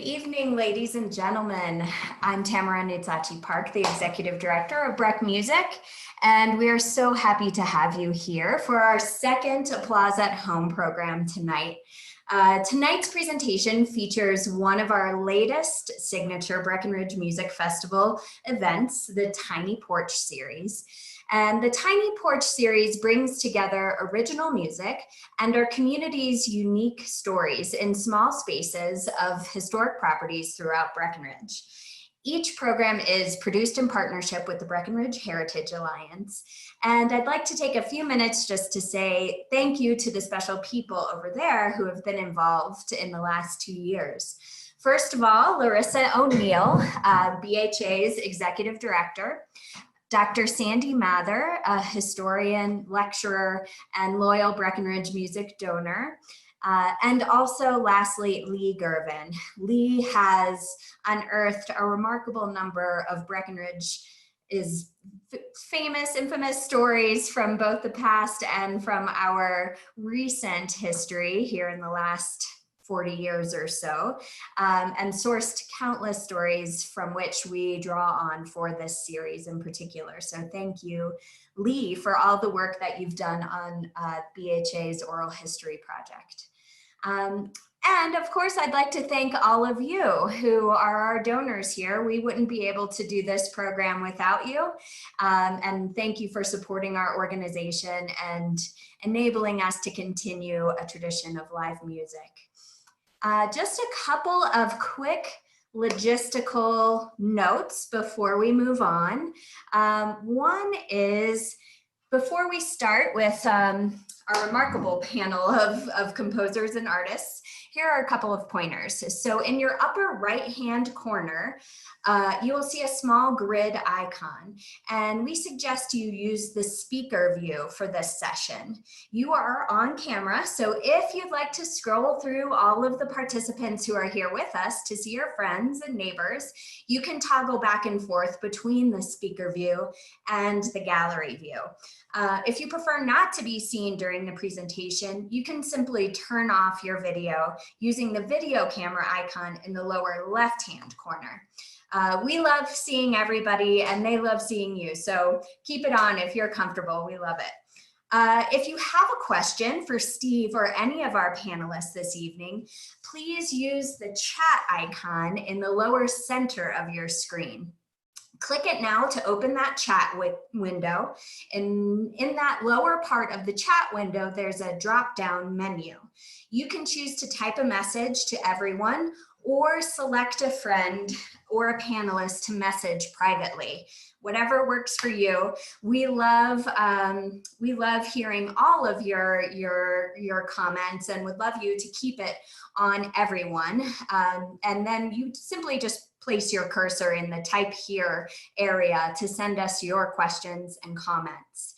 Good evening, ladies and gentlemen. I'm Tamara Nutsachi Park, the Executive Director of Breck Music, and we are so happy to have you here for our second Applause at Home program tonight. Tonight's presentation features one of our latest signature Breckenridge Music Festival events, the Tiny Porch Series. And the Tiny Porch Series brings together original music and our community's unique stories in small spaces of historic properties throughout Breckenridge. Each program is produced in partnership with the Breckenridge Heritage Alliance. And I'd like to take a few minutes just to say thank you to the special people over there who have been involved in the last 2 years. First of all, Larissa O'Neil, BHA's Executive Director, Dr. Sandra Mather, a historian, lecturer, and loyal Breckenridge music donor. And also, lastly, Leigh Girvin. Leigh has unearthed a remarkable number of Breckenridge infamous stories from both the past and from our recent history here in the last 40 years or so, and sourced countless stories from which we draw on for this series in particular. So thank you, Leigh, for all the work that you've done on BHA's Oral History Project. And of course, I'd like to thank all of you who are our donors here. We wouldn't be able to do this program without you. And thank you for supporting our organization and enabling us to continue a tradition of live music. Just a couple of quick logistical notes before we move on. One is, before we start with our remarkable panel of composers and artists, here are a couple of pointers. So in your upper right-hand corner, you will see a small grid icon, and we suggest you use the speaker view for this session. You are on camera, so if you'd like to scroll through all of the participants who are here with us to see your friends and neighbors, you can toggle back and forth between the speaker view and the gallery view. If you prefer not to be seen during the presentation, you can simply turn off your video using the video camera icon in the lower left-hand corner. We love seeing everybody and they love seeing you, so keep it on if you're comfortable. We love it. If you have a question for Steve or any of our panelists this evening, please use the chat icon in the lower center of your screen. Click it now to open that chat window. And in that lower part of the chat window, there's a drop-down menu. You can choose to type a message to everyone or select a friend or a panelist to message privately. Whatever works for you. We love hearing all of your comments and would love you to keep it on everyone. And then you simply just place your cursor in the type here area to send us your questions and comments.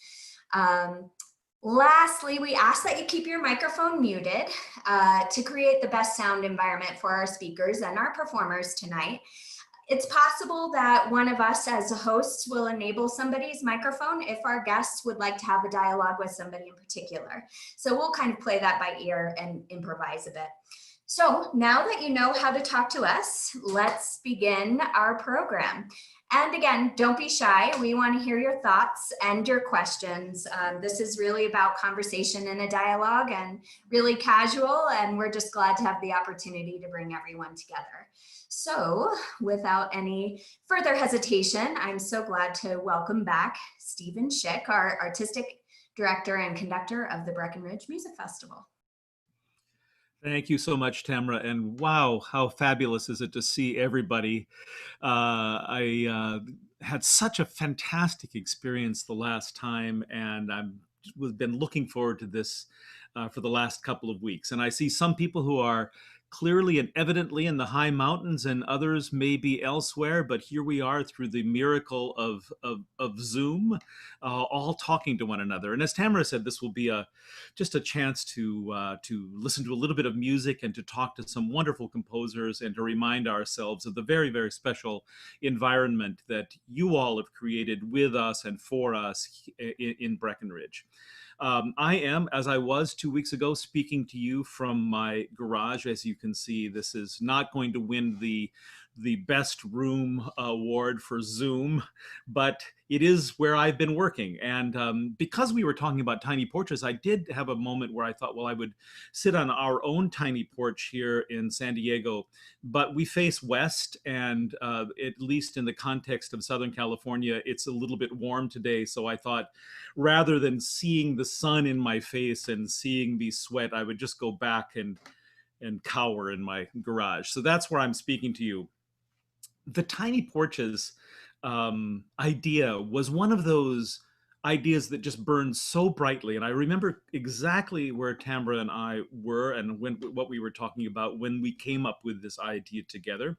Lastly, we ask that you keep your microphone muted to create the best sound environment for our speakers and our performers tonight. It's possible that one of us as hosts will enable somebody's microphone if our guests would like to have a dialogue with somebody in particular. So we'll kind of play that by ear and improvise a bit. So now that you know how to talk to us, let's begin our program. And again, don't be shy. We want to hear your thoughts and your questions. This is really about conversation and a dialogue and really casual, and we're just glad to have the opportunity to bring everyone together. So without any further hesitation, I'm so glad to welcome back Stephen Schick, our artistic director and conductor of the Breckenridge Music Festival. Thank you so much, Tamara. And wow, how fabulous is it to see everybody. I had such a fantastic experience the last time, and I've been looking forward to this for the last couple of weeks. And I see some people who are clearly and evidently in the high mountains, and others may be elsewhere, but here we are through the miracle of Zoom, all talking to one another. And as Tamara said, this will be just a chance to listen to a little bit of music and to talk to some wonderful composers and to remind ourselves of the very, very special environment that you all have created with us and for us in Breckenridge. I am, as I was 2 weeks ago, speaking to you from my garage. As you can see, this is not going to win the best room award for Zoom, but it is where I've been working. And because we were talking about tiny porches, I did have a moment where I thought, well, I would sit on our own tiny porch here in San Diego, but we face west, and at least in the context of Southern California, it's a little bit warm today. So I thought, rather than seeing the sun in my face and seeing me sweat, I would just go back and cower in my garage. So that's where I'm speaking to you. The tiny porches idea was one of those ideas that just burned so brightly, and I remember exactly where Tamara and I were and what we were talking about when we came up with this idea together.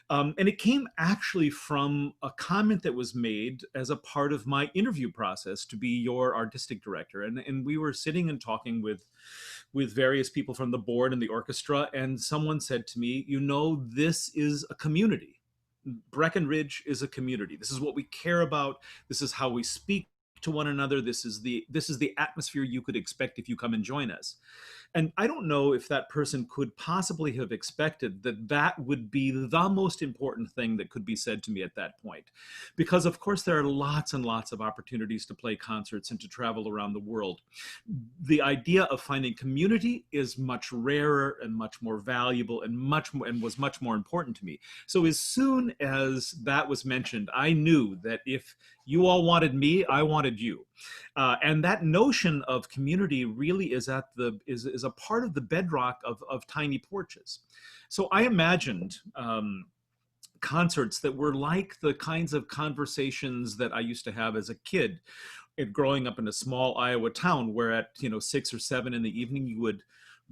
And it came actually from a comment that was made as a part of my interview process to be your artistic director. And we were sitting and talking with various people from the board and the orchestra, and someone said to me, you know, this is a community. Breckenridge is a community. This is what we care about. This is how we speak to one another. This is the atmosphere you could expect if you come and join us. And I don't know if that person could possibly have expected that that would be the most important thing that could be said to me at that point. Because of course there are lots and lots of opportunities to play concerts and to travel around the world. The idea of finding community is much rarer and much more valuable and was much more important to me. So as soon as that was mentioned, I knew that if you all wanted me, I wanted you. And that notion of community really is a part of the bedrock of tiny porches. So I imagined concerts that were like the kinds of conversations that I used to have as a kid, growing up in a small Iowa town, where at 6 or 7 in the evening you would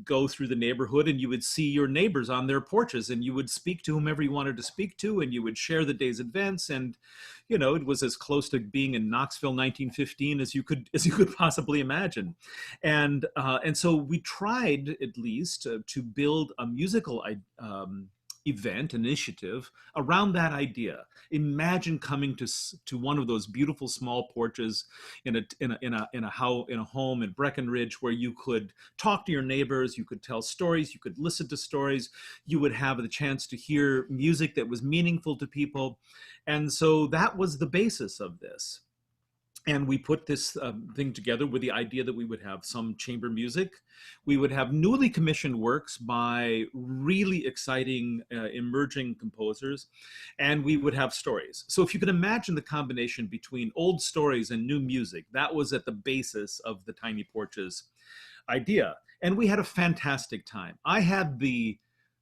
go through the neighborhood and you would see your neighbors on their porches, and you would speak to whomever you wanted to speak to, and you would share the day's events. And it was as close to being in Knoxville 1915 as you could possibly imagine. And so we tried, at least, to build a musical event initiative around that idea. Imagine coming to one of those beautiful small porches in a home in Breckenridge, where you could talk to your neighbors, you could tell stories, you could listen to stories, you would have the chance to hear music that was meaningful to people. And so that was the basis of this. And we put this thing together with the idea that we would have some chamber music. We would have newly commissioned works by really exciting emerging composers, and we would have stories. So if you can imagine the combination between old stories and new music, that was at the basis of the Tiny Porches idea. And we had a fantastic time. I had the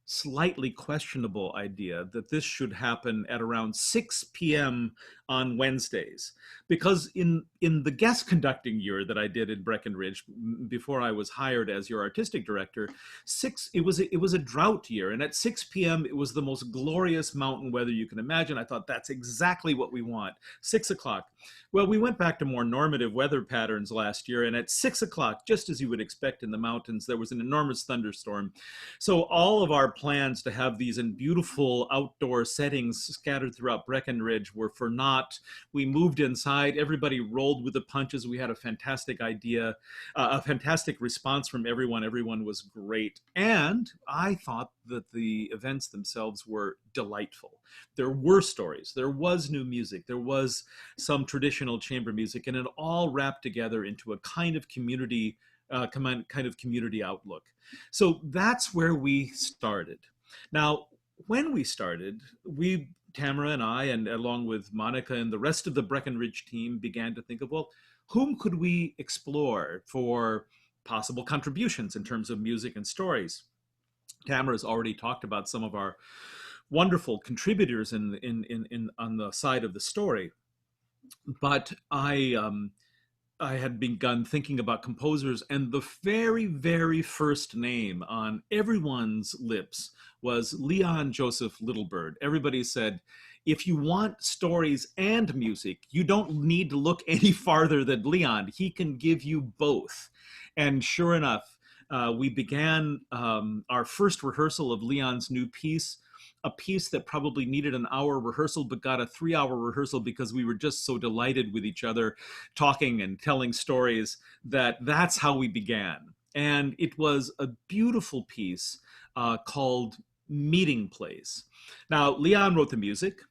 slightly questionable idea that this should happen at around 6 p.m. on Wednesdays, because in the guest conducting year that I did in Breckenridge before I was hired as your artistic director, it was a drought year, and at 6 p.m. it was the most glorious mountain weather you can imagine. I thought, that's exactly what we want. 6 o'clock. Well, we went back to more normative weather patterns last year, and at 6 o'clock, just as you would expect in the mountains, there was an enormous thunderstorm. So all of our plans to have these in beautiful outdoor settings scattered throughout Breckenridge were for naught. We moved inside. Everybody rolled with the punches. We had a fantastic idea, a fantastic response from everyone. Everyone was great. And I thought that the events themselves were delightful. There were stories. There was new music. There was some traditional chamber music, and it all wrapped together into a kind of community outlook. So that's where we started. Now, when we started, Tamara and I, and along with Monica and the rest of the Breckenridge team, began to think of, well, whom could we explore for possible contributions in terms of music and stories? Tamara's already talked about some of our wonderful contributors on the side of the story, but I had begun thinking about composers, and the very, very first name on everyone's lips was Leon Joseph Littlebird. Everybody said, if you want stories and music, you don't need to look any farther than Leon. He can give you both. And sure enough, we began our first rehearsal of Leon's new piece a piece that probably needed an hour rehearsal but got a 3-hour rehearsal because we were just so delighted with each other talking and telling stories, that's how we began. And it was a beautiful piece called Meeting Place. Now, Leon wrote the music,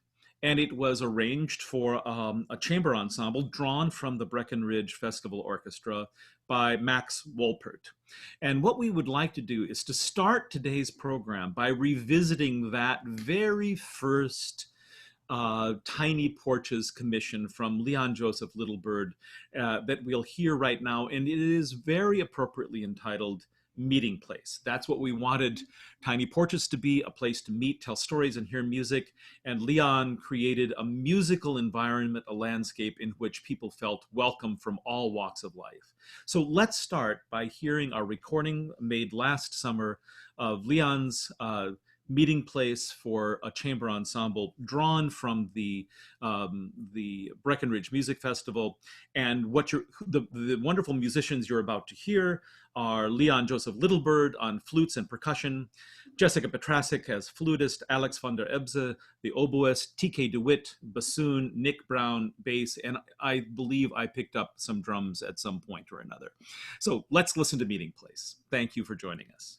and it was arranged for a chamber ensemble drawn from the Breckenridge Festival Orchestra by Max Wolpert. And what we would like to do is to start today's program by revisiting that very first Tiny Porches commission from Leon Joseph Littlebird that we'll hear right now. And it is very appropriately entitled Meeting Place. That's what we wanted Tiny Porches to be, a place to meet, tell stories, and hear music. And Leon created a musical environment, a landscape in which people felt welcome from all walks of life. So let's start by hearing our recording made last summer of Leon's Meeting Place for a chamber ensemble, drawn from the Breckenridge Music Festival. And the wonderful musicians you're about to hear are Leon Joseph Littlebird on flutes and percussion, Jessica Petrasic as flutist, Alex van der Ebse, the oboist, TK DeWitt, bassoon, Nick Brown, bass, and I believe I picked up some drums at some point or another. So let's listen to Meeting Place. Thank you for joining us.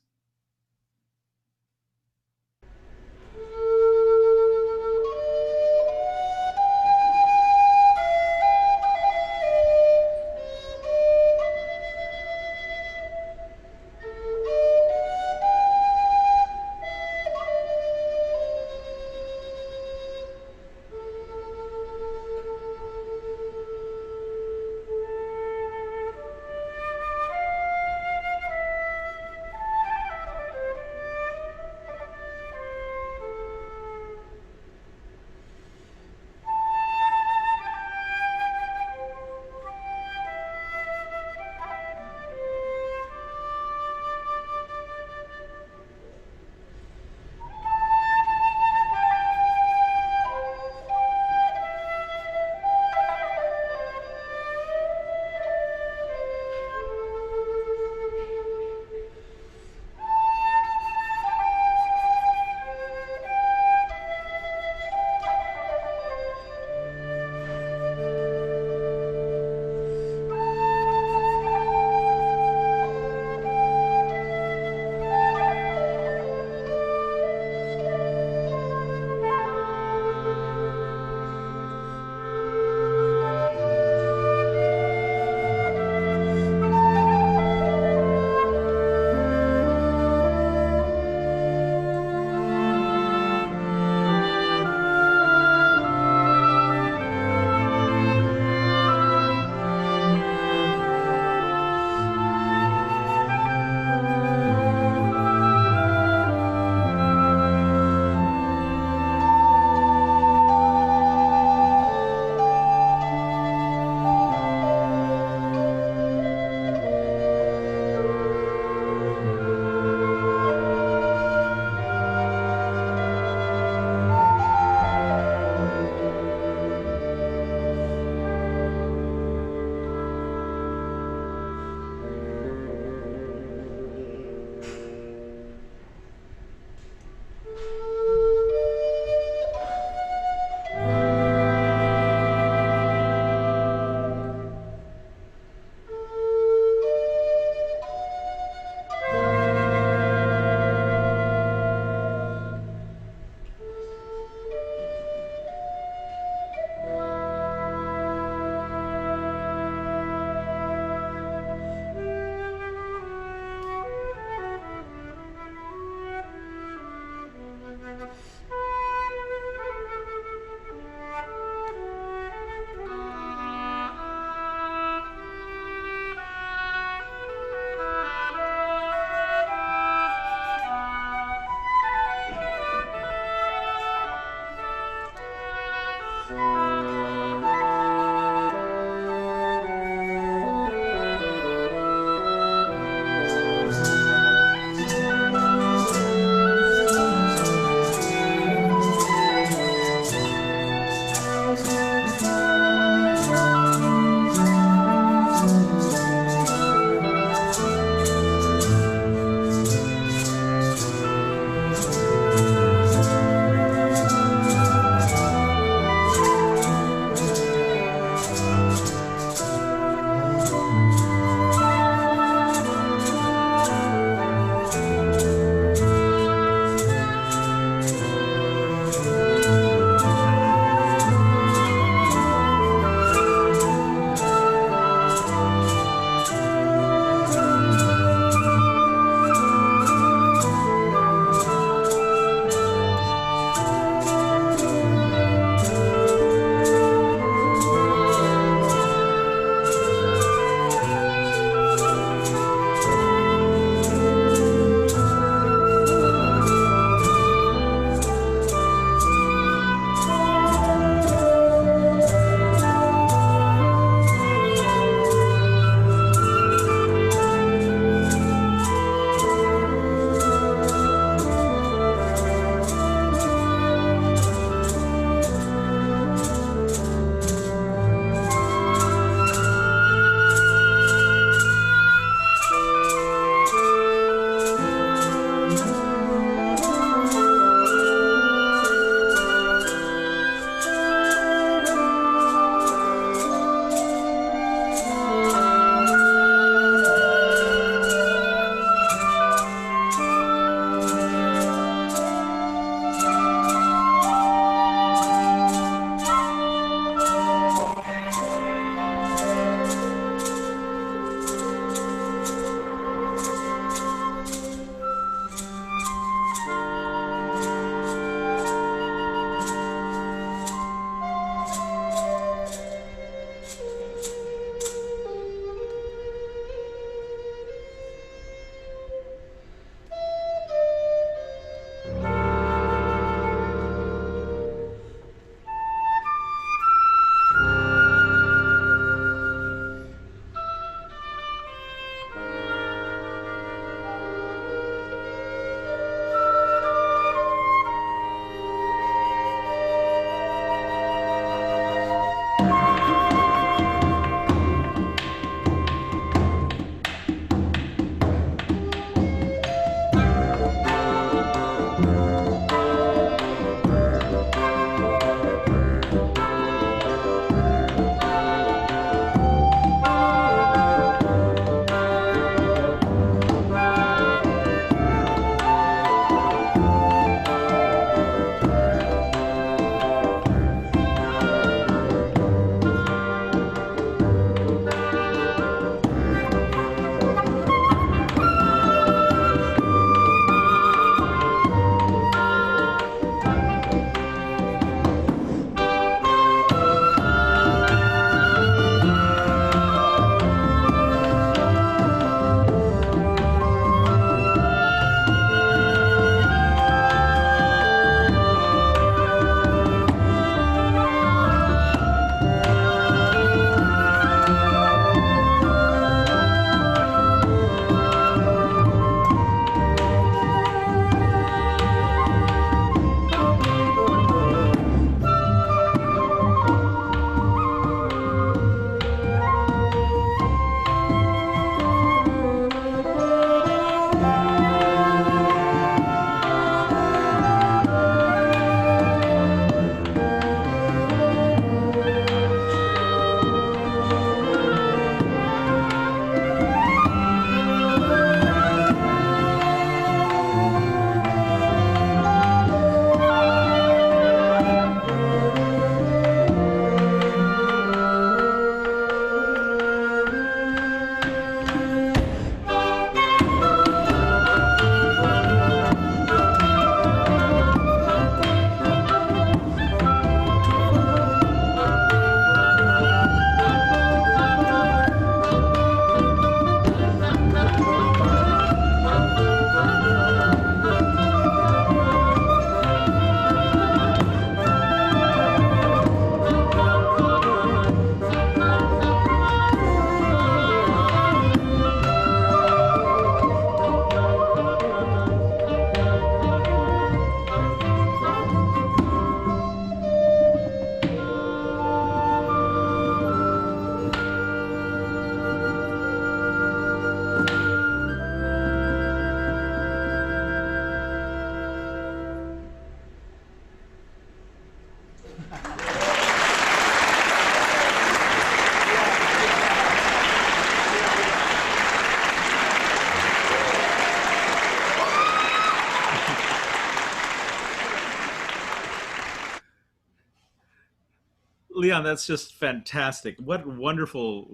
Leon, that's just fantastic. What a wonderful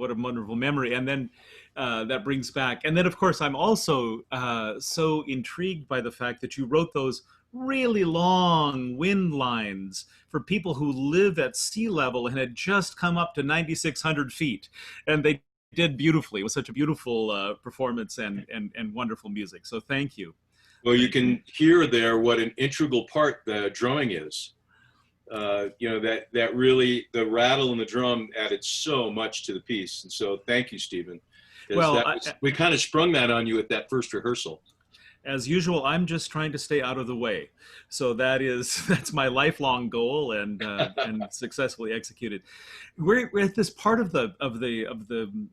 memory. And then that brings back. And then, of course, I'm also so intrigued by the fact that you wrote those really long wind lines for people who live at sea level and had just come up to 9,600 feet. And they did beautifully. It was such a beautiful performance and wonderful music. So thank you. Well, you Thank you. can hear there what an integral part the drumming is. You know, that really, the rattle and the drum added so much to the piece. And so thank you, Stephen. Because Well, we kind of sprung that on you at that first rehearsal. as usual, I'm just trying to stay out of the way. So that's my lifelong goal, and successfully executed. We're at this part of the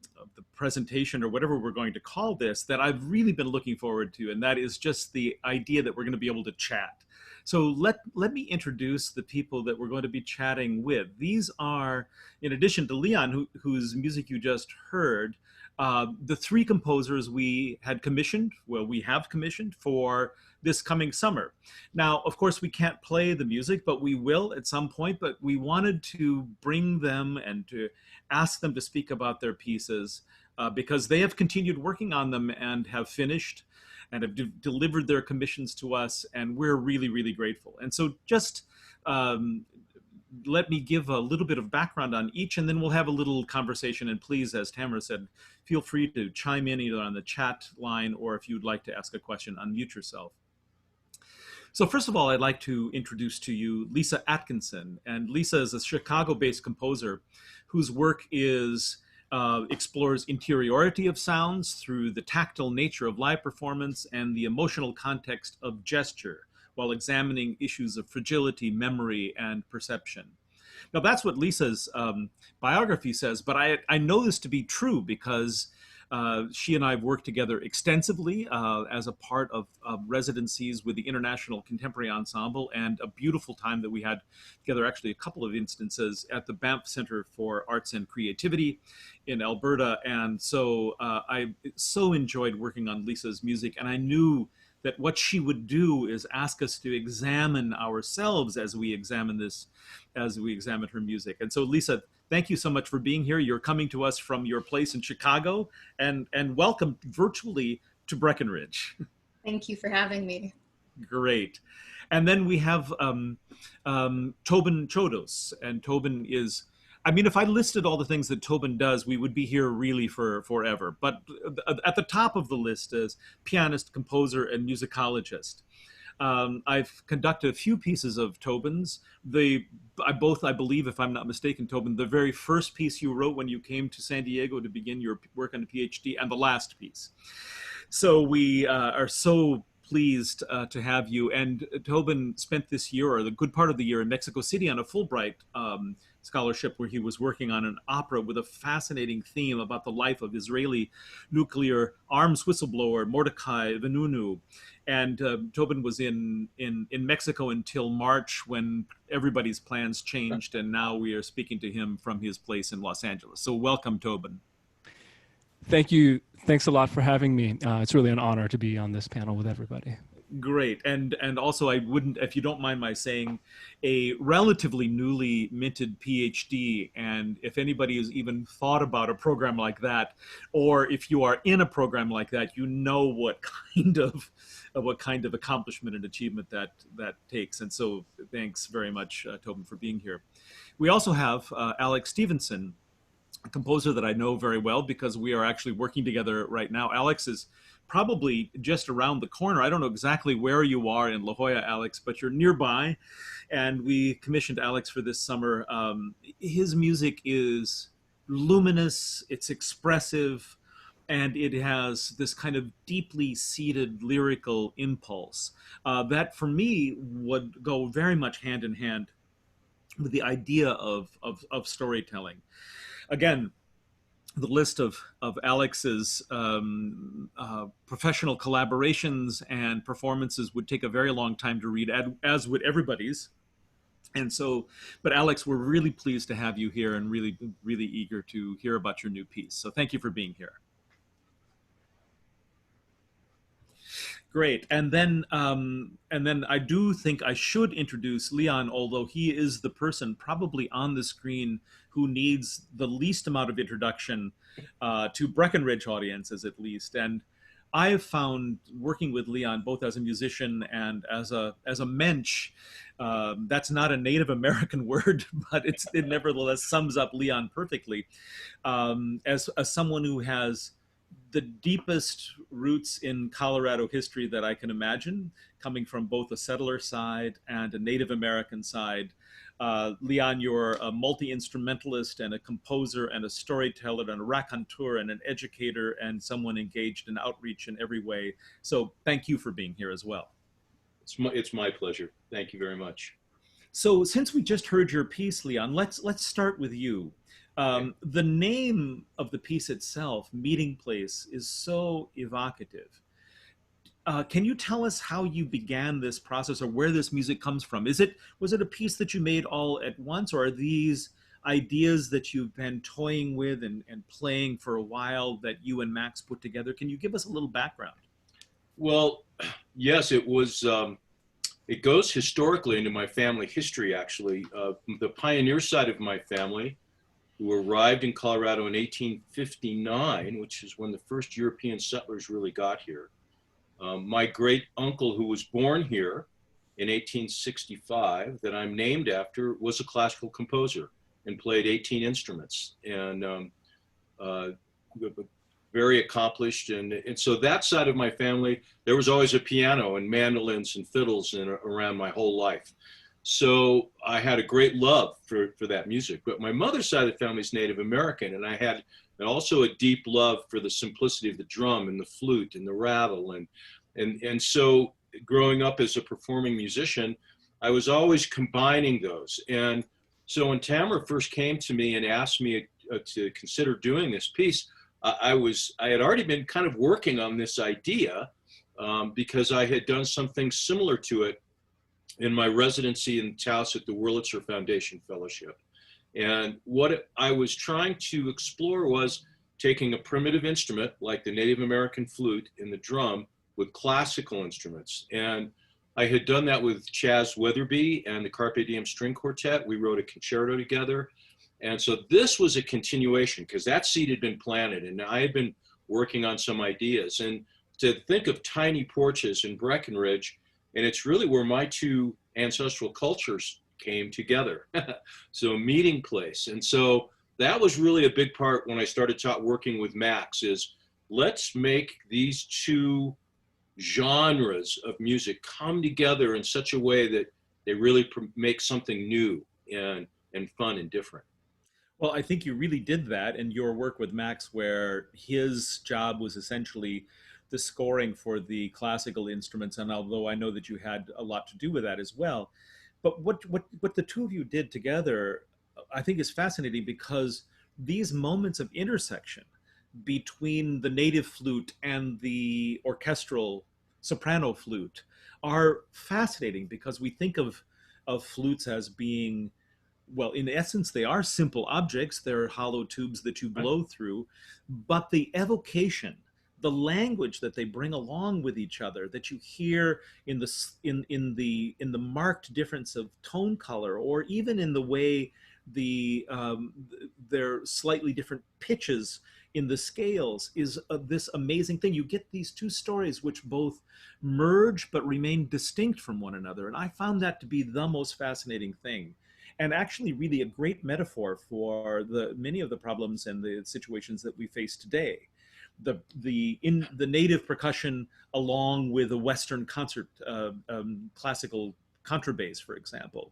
presentation, or whatever we're going to call this, that I've really been looking forward to, and that is just the idea that we're going to be able to chat. So let me introduce the people that we're going to be chatting with. These are, in addition to Leon, whose music you just heard, the three composers we have commissioned for this coming summer. Now, of course, we can't play the music, but we will at some point. But we wanted to bring them and to ask them to speak about their pieces because they have continued working on them and have finished and have delivered their commissions to us, and we're really, really grateful. And so just let me give a little bit of background on each, and then we'll have a little conversation. And please, as Tamara said, feel free to chime in either on the chat line, or if you'd like to ask a question, unmute yourself. So first of all, I'd like to introduce to you Lisa Atkinson. And Lisa is a Chicago-based composer whose work explores interiority of sounds through the tactile nature of live performance and the emotional context of gesture, while examining issues of fragility, memory, and perception. Now, that's what Lisa's biography says, but I know this to be true because she and I have worked together extensively as a part of residencies with the International Contemporary Ensemble, and a beautiful time that we had together, actually a couple of instances, at the Banff Center for Arts and Creativity in Alberta. And so I so enjoyed working on Lisa's music, and I knew that what she would do is ask us to examine ourselves as we examine her music. And so, Lisa, thank you so much for being here. You're coming to us from your place in Chicago, and welcome virtually to Breckenridge. Thank you for having me. Great. And then we have Tobin Chodos, and Tobin is, I mean, if I listed all the things that Tobin does, we would be here really for forever. But at the top of the list is pianist, composer, and musicologist. I've conducted a few pieces of Tobin's. I believe, if I'm not mistaken, Tobin, the very first piece you wrote when you came to San Diego to begin your work on a PhD, and the last piece. So we are so pleased to have you. And Tobin spent this year, or the good part of the year, in Mexico City on a Fulbright scholarship, where he was working on an opera with a fascinating theme about the life of Israeli nuclear arms whistleblower Mordecai Vanunu. And Tobin was in Mexico until March, when everybody's plans changed, and now we are speaking to him from his place in Los Angeles. So welcome, Tobin. Thank you. Thanks a lot for having me. It's really an honor to be on this panel with everybody. Great. And also, I wouldn't, if you don't mind my saying, a relatively newly minted PhD. And if anybody has even thought about a program like that, or if you are in a program like that, you know what kind of accomplishment and achievement that takes. And so thanks very much, Tobin, for being here. We also have Alex Stevenson, a composer that I know very well because we are actually working together right now. Alex is probably just around the corner. I don't know exactly where you are in La Jolla, Alex, but you're nearby. And we commissioned Alex for this summer. His music is luminous, it's expressive, and it has this kind of deeply seated lyrical impulse that for me would go very much hand in hand with the idea of storytelling. Again, the list of Alex's professional collaborations and performances would take a very long time to read, as would everybody's. And so, but Alex, we're really pleased to have you here, and really, really eager to hear about your new piece. So thank you for being here. Great. And then I do think I should introduce Leon, although he is the person probably on the screen who needs the least amount of introduction to Breckenridge audiences, at least. And I have found working with Leon, both as a musician and as a mensch, that's not a Native American word, but it nevertheless sums up Leon perfectly. As someone who has the deepest roots in Colorado history that I can imagine, coming from both a settler side and a Native American side. Leon, you're a multi-instrumentalist and a composer and a storyteller and a raconteur and an educator and someone engaged in outreach in every way. So thank you for being here as well. It's my pleasure. Thank you very much. So since we just heard your piece, Leon, let's start with you. The name of the piece itself, Meeting Place, is so evocative. Can you tell us how you began this process or where this music comes from? Was it a piece that you made all at once, or are these ideas that you've been toying with and playing for a while that you and Max put together? Can you give us a little background? Well, yes, it was. It goes historically into my family history, actually. The pioneer side of my family, who arrived in Colorado in 1859, which is when the first European settlers really got here. My great uncle, who was born here in 1865, that I'm named after, was a classical composer and played 18 instruments, and very accomplished. And so that side of my family, there was always a piano and mandolins and fiddles around my whole life. So I had a great love for that music. But my mother's side of the family is Native American, and I had also a deep love for the simplicity of the drum and the flute and the rattle. And so growing up as a performing musician, I was always combining those. And so when Tamara first came to me and asked me to consider doing this piece, I had already been kind of working on this idea because I had done something similar to it in my residency in Taos at the Wurlitzer Foundation Fellowship. And what I was trying to explore was taking a primitive instrument like the Native American flute and the drum with classical instruments. And I had done that with Chaz Weatherby and the Carpe Diem String Quartet. We wrote a concerto together. And so this was a continuation because that seed had been planted and I had been working on some ideas. And to think of Tiny Porches in Breckenridge, and it's really where my two ancestral cultures came together. So Meeting Place. And so that was really a big part when I started working with Max is let's make these two genres of music come together in such a way that they really make something new and fun and different. Well, I think you really did that in your work with Max, where his job was essentially the scoring for the classical instruments. And although I know that you had a lot to do with that as well, but what the two of you did together, I think is fascinating because these moments of intersection between the native flute and the orchestral soprano flute are fascinating because we think of flutes as being, well, in essence, they are simple objects. They're hollow tubes that you blow through, but the evocation, the language that they bring along with each other, that you hear in the marked difference of tone color, or even in the way their slightly different pitches in the scales, is this amazing thing. You get these two stories which both merge but remain distinct from one another, and I found that to be the most fascinating thing. And actually really a great metaphor for many of the problems and the situations that we face today. The native percussion along with a Western concert, classical contrabass, for example,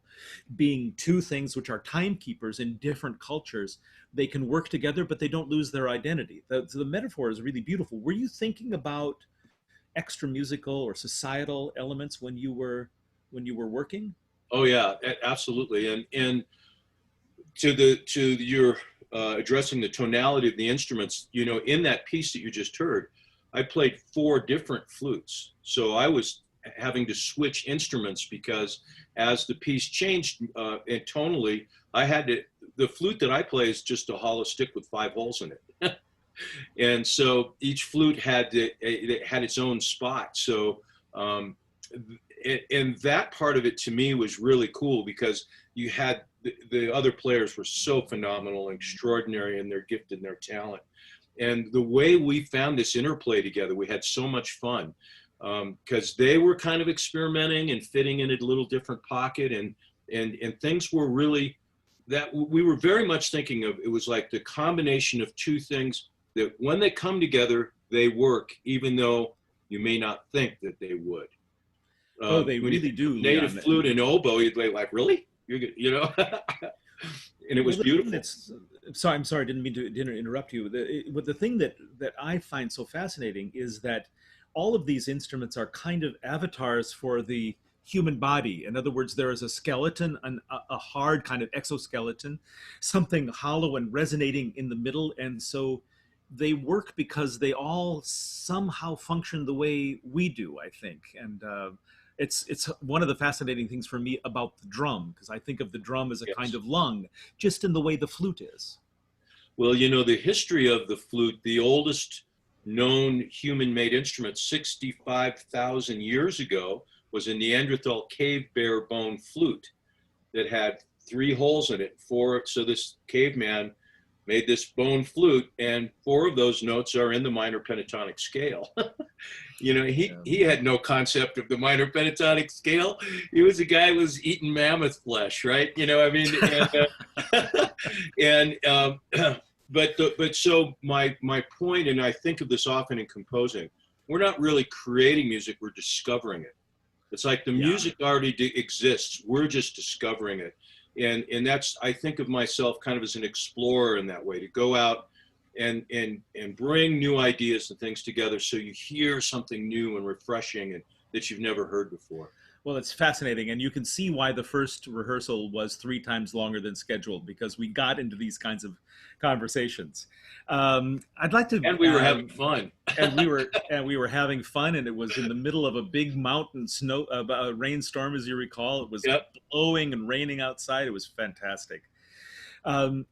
being two things which are timekeepers in different cultures. They can work together, but they don't lose their identity. The metaphor is really beautiful. Were you thinking about extra musical or societal elements when you were working? Oh yeah, absolutely. And to your addressing the tonality of the instruments, you know, in that piece that you just heard, I played 4 different flutes. So I was having to switch instruments because as the piece changed and tonally, the flute that I play is just a hollow stick with 5 holes in it. And so each flute had its own spot. So And that part of it to me was really cool because you had the other players were so phenomenal and extraordinary in their gift and their talent. And the way we found this interplay together, we had so much fun because they were kind of experimenting and fitting in a little different pocket, and things were really that we were very much thinking of. It was like the combination of two things that when they come together, they work, even though you may not think that they would. Oh, they really do. Native Leon. flute and oboe, you'd be like, really? You're good, you know? And it was beautiful. Sorry, I'm sorry, didn't mean to interrupt you. But the thing that I find so fascinating is that all of these instruments are kind of avatars for the human body. In other words, there is a skeleton, a hard kind of exoskeleton, something hollow and resonating in the middle. And so they work because they all somehow function the way we do, I think. And it's one of the fascinating things for me about the drum, because I think of the drum as a kind of lung, just in the way the flute is. Well, you know, the history of the flute, the oldest known human-made instrument 65,000 years ago was a Neanderthal cave bear bone flute that had 3 holes in it. So this caveman made this bone flute, and 4 of those notes are in the minor pentatonic scale. You know, he had no concept of the minor pentatonic scale. He was a guy who was eating mammoth flesh, right? You know, I mean, but so my point, and I think of this often in composing, we're not really creating music, we're discovering it. It's like the music already exists, we're just discovering it. And that's, I think of myself kind of as an explorer in that way, to go out and bring new ideas and things together so you hear something new and refreshing and that you've never heard before. Well, it's fascinating, and you can see why the first rehearsal was 3 times longer than scheduled, because we got into these kinds of conversations. I'd like to, and we were having fun, and we were having fun, and it was in the middle of a big mountain rainstorm, as you recall. It was blowing and raining outside. It was fantastic.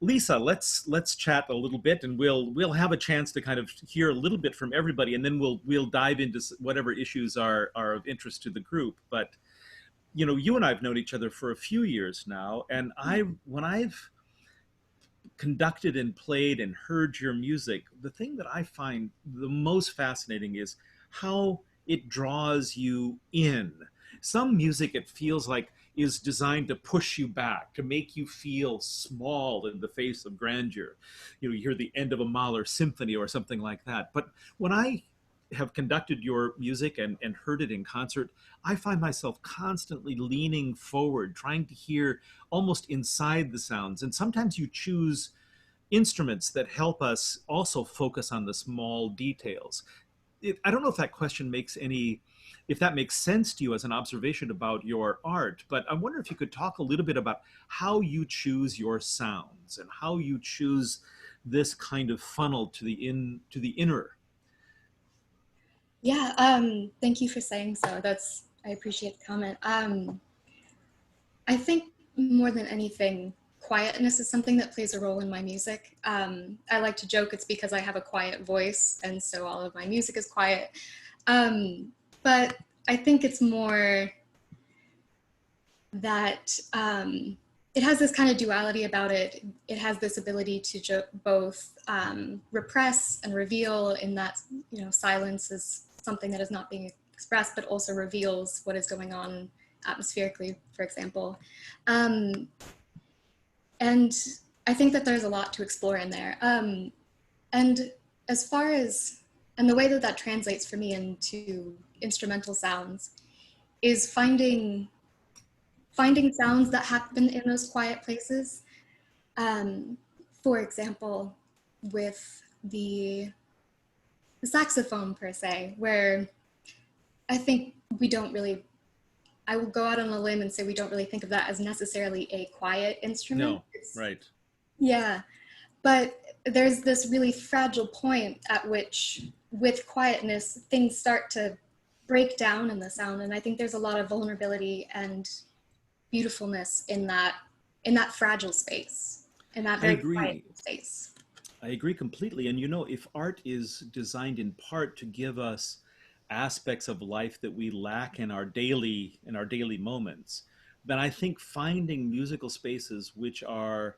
Lisa, let's chat a little bit, and we'll have a chance to kind of hear a little bit from everybody, and then we'll dive into whatever issues are of interest to the group. But you know, you and I have known each other for a few years now, and when I've conducted and played and heard your music, the thing that I find the most fascinating is how it draws you in. Some music, it feels like, is designed to push you back, to make you feel small in the face of grandeur. You know, you hear the end of a Mahler symphony or something like that. But when I have conducted your music and heard it in concert, I find myself constantly leaning forward, trying to hear almost inside the sounds. And sometimes you choose instruments that help us also focus on the small details. I don't know if that question if that makes sense to you as an observation about your art, but I wonder if you could talk a little bit about how you choose your sounds and how you choose this kind of funnel to the inner. Yeah, thank you for saying so. I appreciate the comment. I think more than anything, quietness is something that plays a role in my music. I like to joke it's because I have a quiet voice, and so all of my music is quiet. But I think it's more that it has this kind of duality about it. It has this ability to both repress and reveal, in that, you know, silence is something that is not being expressed, but also reveals what is going on atmospherically, for example. And I think that there's a lot to explore in there. And as far as, and the way that translates for me into instrumental sounds is finding sounds that happen in those quiet places. For example, with the saxophone per se, where I think I will go out on a limb and say we don't really think of that as necessarily a quiet instrument. No, right. Yeah, but there's this really fragile point at which, with quietness, things start to break down in the sound, and I think there's a lot of vulnerability and beautifulness in that fragile space, in that very quiet space. I agree completely. And you know, if art is designed in part to give us aspects of life that we lack in our daily moments, then I think finding musical spaces which are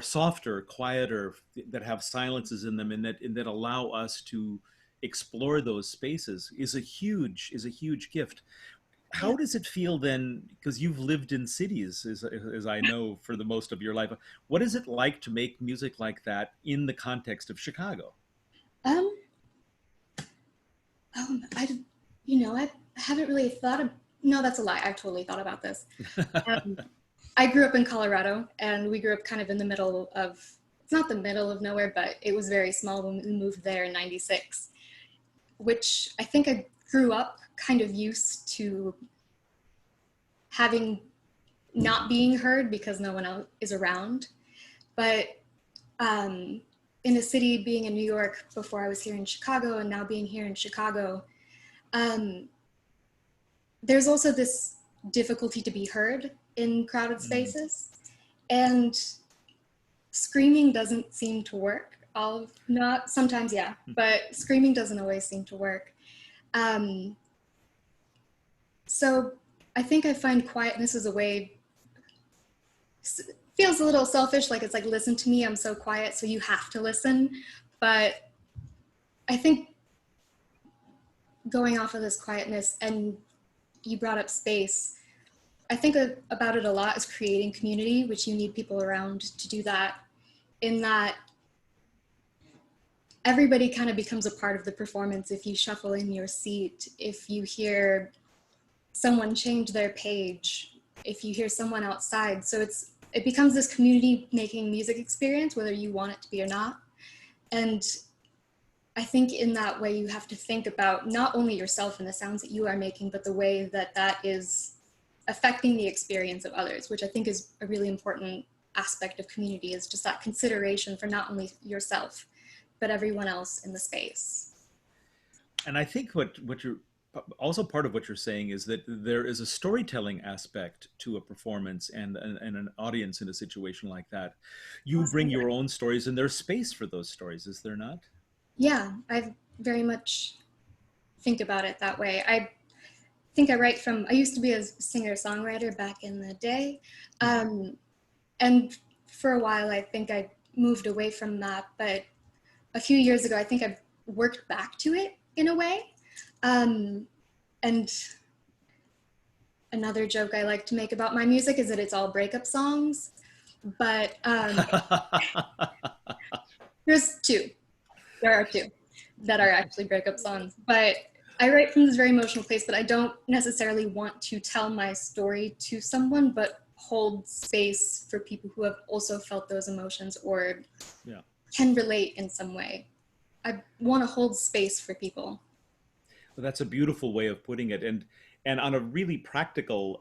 softer, quieter, that have silences in them, and that allow us to explore those spaces is a huge gift. Yeah. How does it feel then? Because you've lived in cities, as I know, for the most of your life. What is it like to make music like that in the context of Chicago? Um, I, I haven't really thought of, no, that's a lie. I've totally thought about this. Um, I grew up in Colorado, and we grew up kind of in the middle of, it's not the middle of nowhere, but it was very small when we moved there in 96, which I think I grew up kind of used to having, not being heard because no one else is around. But in a city, being in New York before I was here in Chicago, and now being here in Chicago, there's also this difficulty to be heard in crowded spaces. And screaming doesn't seem to work. Not sometimes, yeah, but screaming doesn't always seem to work. So I think I find quietness as a way, feels a little selfish, like it's like, listen to me, I'm so quiet, so you have to listen. But I think going off of this quietness, and you brought up space, I think about it a lot as creating community, which you need people around to do that, in that everybody kind of becomes a part of the performance. If you shuffle in your seat, if you hear someone change their page, if you hear someone outside. So it becomes this community making music experience, whether you want it to be or not. And I think in that way, you have to think about not only yourself and the sounds that you are making, but the way that that is affecting the experience of others, which I think is a really important aspect of community, is just that consideration for not only yourself, but everyone else in the space. And I think what you're also, part of what you're saying is that there is a storytelling aspect to a performance and an audience in a situation like that. You bring your own stories, and there's space for those stories, is there not? Yeah, I very much think about it that way. I think I write from, I used to be a singer-songwriter back in the day. And for a while, I think I moved away from that. But a few years ago, I think I've worked back to it in a way. And another joke I like to make about my music is that it's all breakup songs. But there are two that are actually breakup songs. But I write from this very emotional place, but I don't necessarily want to tell my story to someone, but hold space for people who have also felt those emotions or can relate in some way. I want to hold space for people. Well, that's a beautiful way of putting it. And on a really practical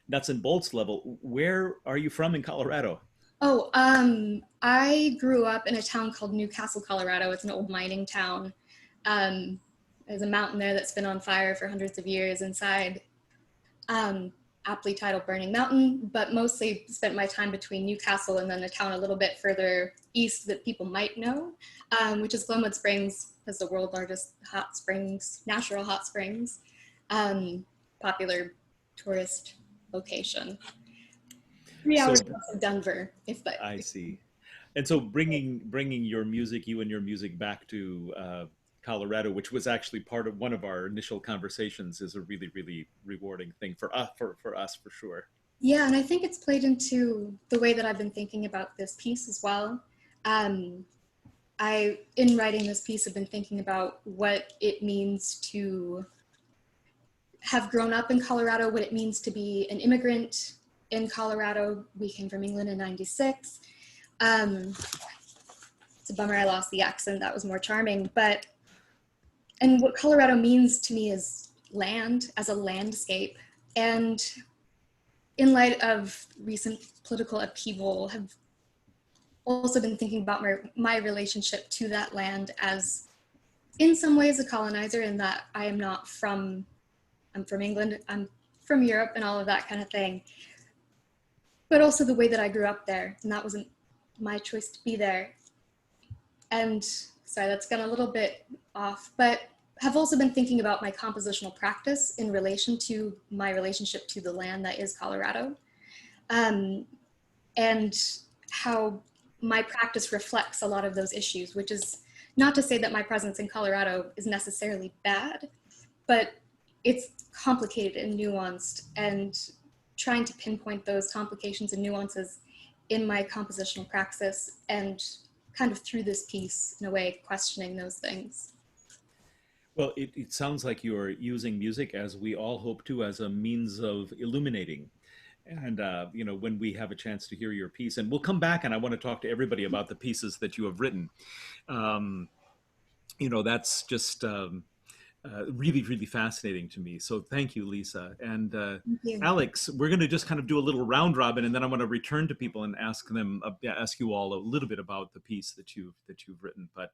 nuts and bolts level, where are you from in Colorado? Oh, I grew up in a town called Newcastle, Colorado. It's an old mining town. There's a mountain there that's been on fire for hundreds of years inside, aptly titled Burning Mountain, but mostly spent my time between Newcastle and then a town a little bit further east that people might know, which is Glenwood Springs, has the world's largest hot springs, natural hot springs, popular tourist location. 3 hours west of Denver, if that. I see. And so bringing your music, you and your music, back to Colorado, which was actually part of one of our initial conversations, is a really, really rewarding thing for us, for sure. Yeah, and I think it's played into the way that I've been thinking about this piece as well. I, in writing this piece, have been thinking about what it means to have grown up in Colorado, what it means to be an immigrant in Colorado. We came from England in '96. It's a bummer I lost the accent, that was more charming, and what Colorado means to me is land, as a landscape. And in light of recent political upheaval, have also been thinking about my relationship to that land as, in some ways, a colonizer, in that I'm from England, I'm from Europe and all of that kind of thing. But also the way that I grew up there, and that wasn't my choice to be there. And sorry, that's gone a little bit off, but have also been thinking about my compositional practice in relation to my relationship to the land that is Colorado, and how my practice reflects a lot of those issues, which is not to say that my presence in Colorado is necessarily bad, but it's complicated and nuanced, and trying to pinpoint those complications and nuances in my compositional praxis, and kind of through this piece, in a way, questioning those things. Well, it sounds like you're using music, as we all hope to, as a means of illuminating. And, you know, when we have a chance to hear your piece, and we'll come back and I want to talk to everybody about the pieces that you have written. Um, you know, that's just really, really fascinating to me. So thank you, Lisa. And Thank you. Alex, we're going to just kind of do a little round robin, and then I want to return to people and ask them, ask you all a little bit about the piece that you've written. But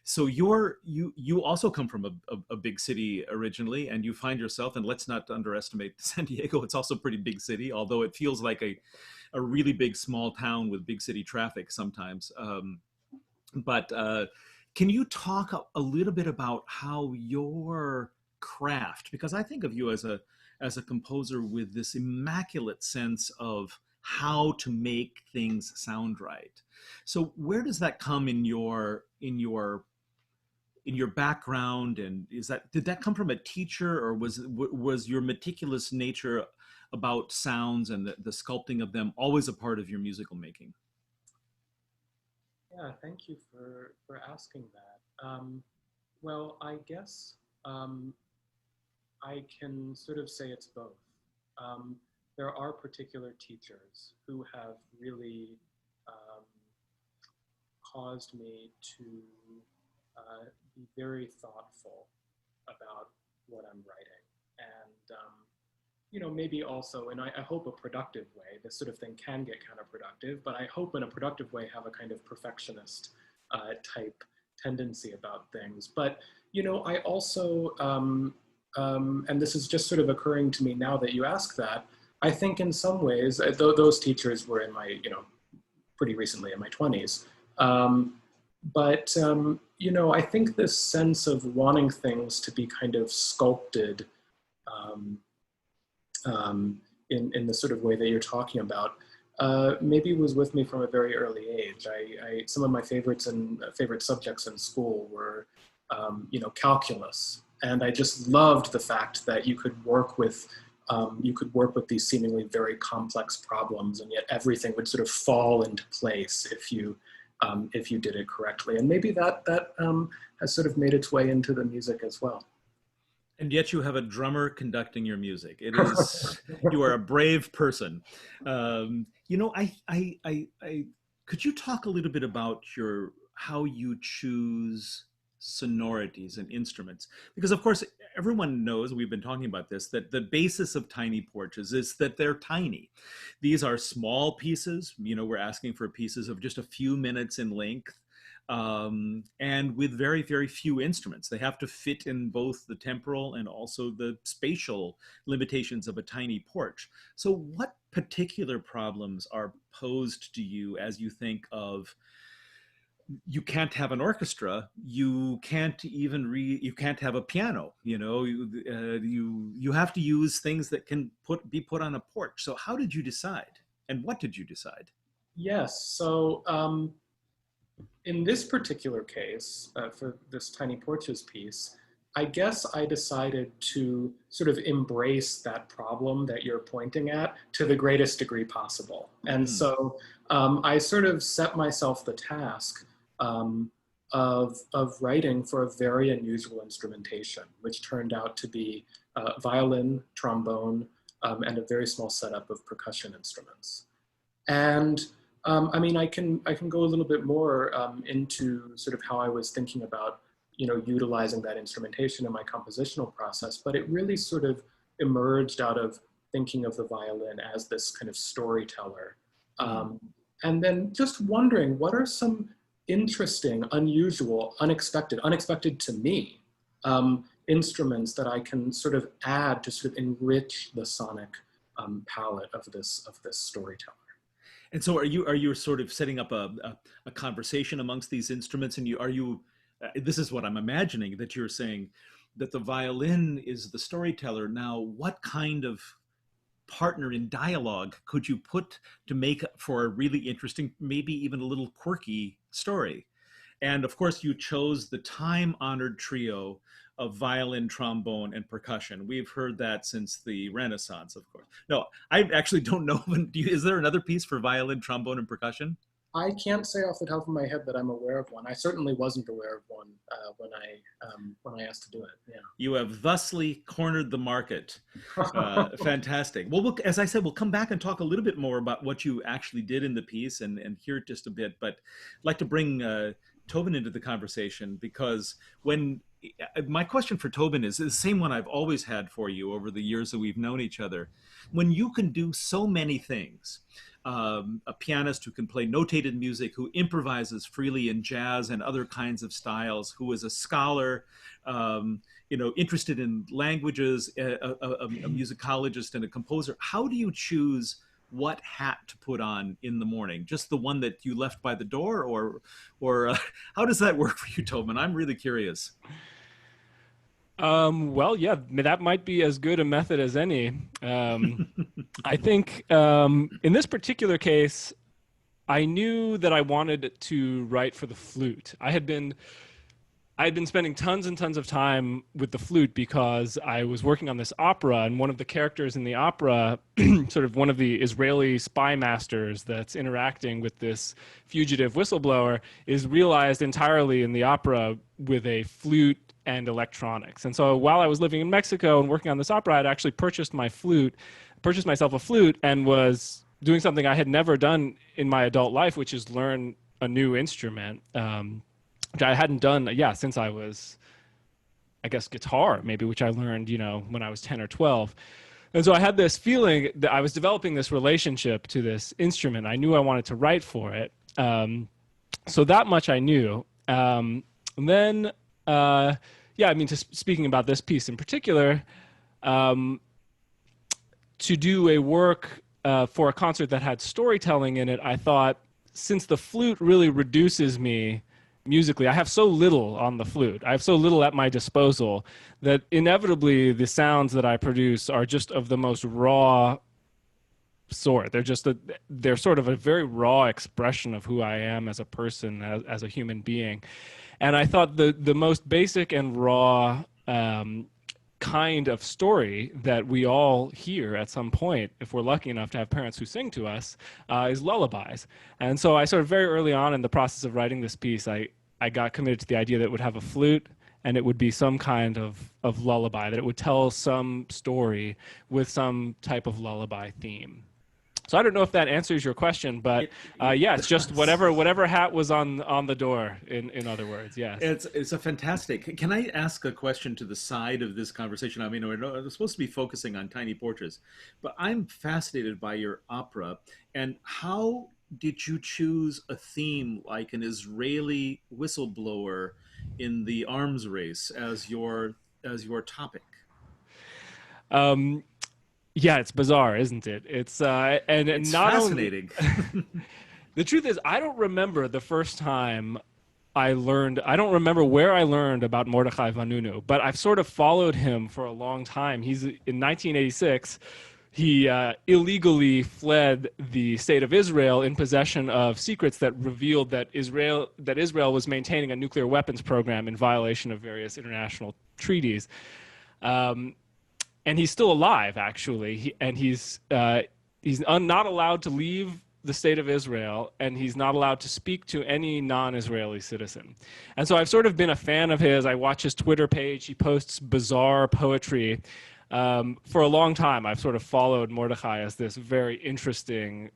so you also come from a big city originally, and you find yourself, and let's not underestimate San Diego. It's also a pretty big city, although it feels like a really big small town with big city traffic sometimes. But can you talk a little bit about how your craft, because I think of you as a composer with this immaculate sense of how to make things sound right. So where does that come in your background, and did that come from a teacher, or was your meticulous nature about sounds and the sculpting of them always a part of your musical making? Yeah, thank you for asking that. Well, I guess I can sort of say it's both. There are particular teachers who have really caused me to be very thoughtful about what I'm writing, and you know, maybe also, and I hope a productive way. This sort of thing can get counterproductive, but I hope in a productive way have a kind of perfectionist type tendency about things. But you know, I also, and this is just sort of occurring to me now that you ask that, I think in some ways, though those teachers were in my, you know, pretty recently in my 20s. But you know, I think this sense of wanting things to be kind of sculpted in the sort of way that you're talking about, maybe was with me from a very early age. Some of my favorite subjects in school were, you know, calculus, and I just loved the fact that you could work with these seemingly very complex problems, and yet everything would sort of fall into place if you did it correctly. And maybe that has sort of made its way into the music as well. And yet you have a drummer conducting your music. It is, you are a brave person. You know, I could you talk a little bit about how you choose sonorities and instruments? Because of course, everyone knows, we've been talking about this, that the basis of Tiny Porches is that they're tiny. These are small pieces. You know, we're asking for pieces of just a few minutes in length. And with very, very few instruments. They have to fit in both the temporal and also the spatial limitations of a tiny porch. So what particular problems are posed to you as you think of, you can't have an orchestra, you can't even you can't have a piano, you know, you have to use things that can be put on a porch. So how did you decide, and what did you decide? Yes, so in this particular case, for this Tiny Porches piece, I guess I decided to sort of embrace that problem that you're pointing at to the greatest degree possible. And so I sort of set myself the task of writing for a very unusual instrumentation, which turned out to be violin, trombone, and a very small setup of percussion instruments. And I mean, I can go a little bit more into sort of how I was thinking about, you know, utilizing that instrumentation in my compositional process, but it really sort of emerged out of thinking of the violin as this kind of storyteller. And then just wondering, what are some interesting, unusual, unexpected to me, instruments that I can sort of add to sort of enrich the sonic palette of this storyteller. And so are you sort of setting up a conversation amongst these instruments, and are you this is what I'm imagining, that you're saying that the violin is the storyteller. Now, what kind of partner in dialogue could you put to make for a really interesting, maybe even a little quirky story? And of course, you chose the time-honored trio of violin, trombone, and percussion. We've heard that since the Renaissance, of course. No, I actually don't know. Is there another piece for violin, trombone, and percussion? I can't say off the top of my head that I'm aware of one. I certainly wasn't aware of one when I asked to do it. Yeah. You have thusly cornered the market. Fantastic. Well, as I said, we'll come back and talk a little bit more about what you actually did in the piece and hear it just a bit. But I'd like to bring Tobin into the conversation, because my question for Tobin is the same one I've always had for you over the years that we've known each other. When you can do so many things, a pianist who can play notated music, who improvises freely in jazz and other kinds of styles, who is a scholar, interested in languages, a musicologist and a composer, how do you choose what hat to put on in the morning? Just the one that you left by the door, or how does that work for you, Tobin? I'm really curious. Well, yeah, that might be as good a method as any. I think in this particular case, I knew that I wanted to write for the flute. I had been spending tons and tons of time with the flute because I was working on this opera, and one of the characters in the opera, sort of one of the Israeli spy masters that's interacting with this fugitive whistleblower, is realized entirely in the opera with a flute and electronics. And so while I was living in Mexico and working on this opera, I'd actually purchased myself a flute, and was doing something I had never done in my adult life, which is learn a new instrument, which I hadn't done, since I was, I guess, guitar, maybe, which I learned, when I was 10 or 12. And so I had this feeling that I was developing this relationship to this instrument. I knew I wanted to write for it. So that much I knew. And then, speaking about this piece in particular, to do a work for a concert that had storytelling in it, I thought, since the flute really reduces me musically, I have so little on the flute, I have so little at my disposal, that inevitably the sounds that I produce are just of the most raw sort. They're sort of a very raw expression of who I am as a person, as a human being. And I thought the most basic and raw kind of story that we all hear at some point, if we're lucky enough to have parents who sing to us, is lullabies. And so I sort of very early on in the process of writing this piece, I got committed to the idea that it would have a flute, and it would be some kind of lullaby, that it would tell some story with some type of lullaby theme. So I don't know if that answers your question, but it's just whatever hat was on the door, in other words, yes. It's a fantastic. Can I ask a question to the side of this conversation? I mean, we're supposed to be focusing on Tiny Porches, but I'm fascinated by your opera. And how did you choose a theme like an Israeli whistleblower in the arms race as your topic? Yeah, it's bizarre, isn't it? It's it's not fascinating. Only, the truth is, I don't remember the first time I don't remember where I learned about Mordechai Vanunu, but I've sort of followed him for a long time. In 1986, he illegally fled the state of Israel in possession of secrets that revealed that Israel was maintaining a nuclear weapons program in violation of various international treaties. And he's still alive, actually. He's not allowed to leave the state of Israel, and he's not allowed to speak to any non-Israeli citizen. And so I've sort of been a fan of his. I watch his Twitter page. He posts bizarre poetry. For a long time, I've sort of followed Mordechai as this very interesting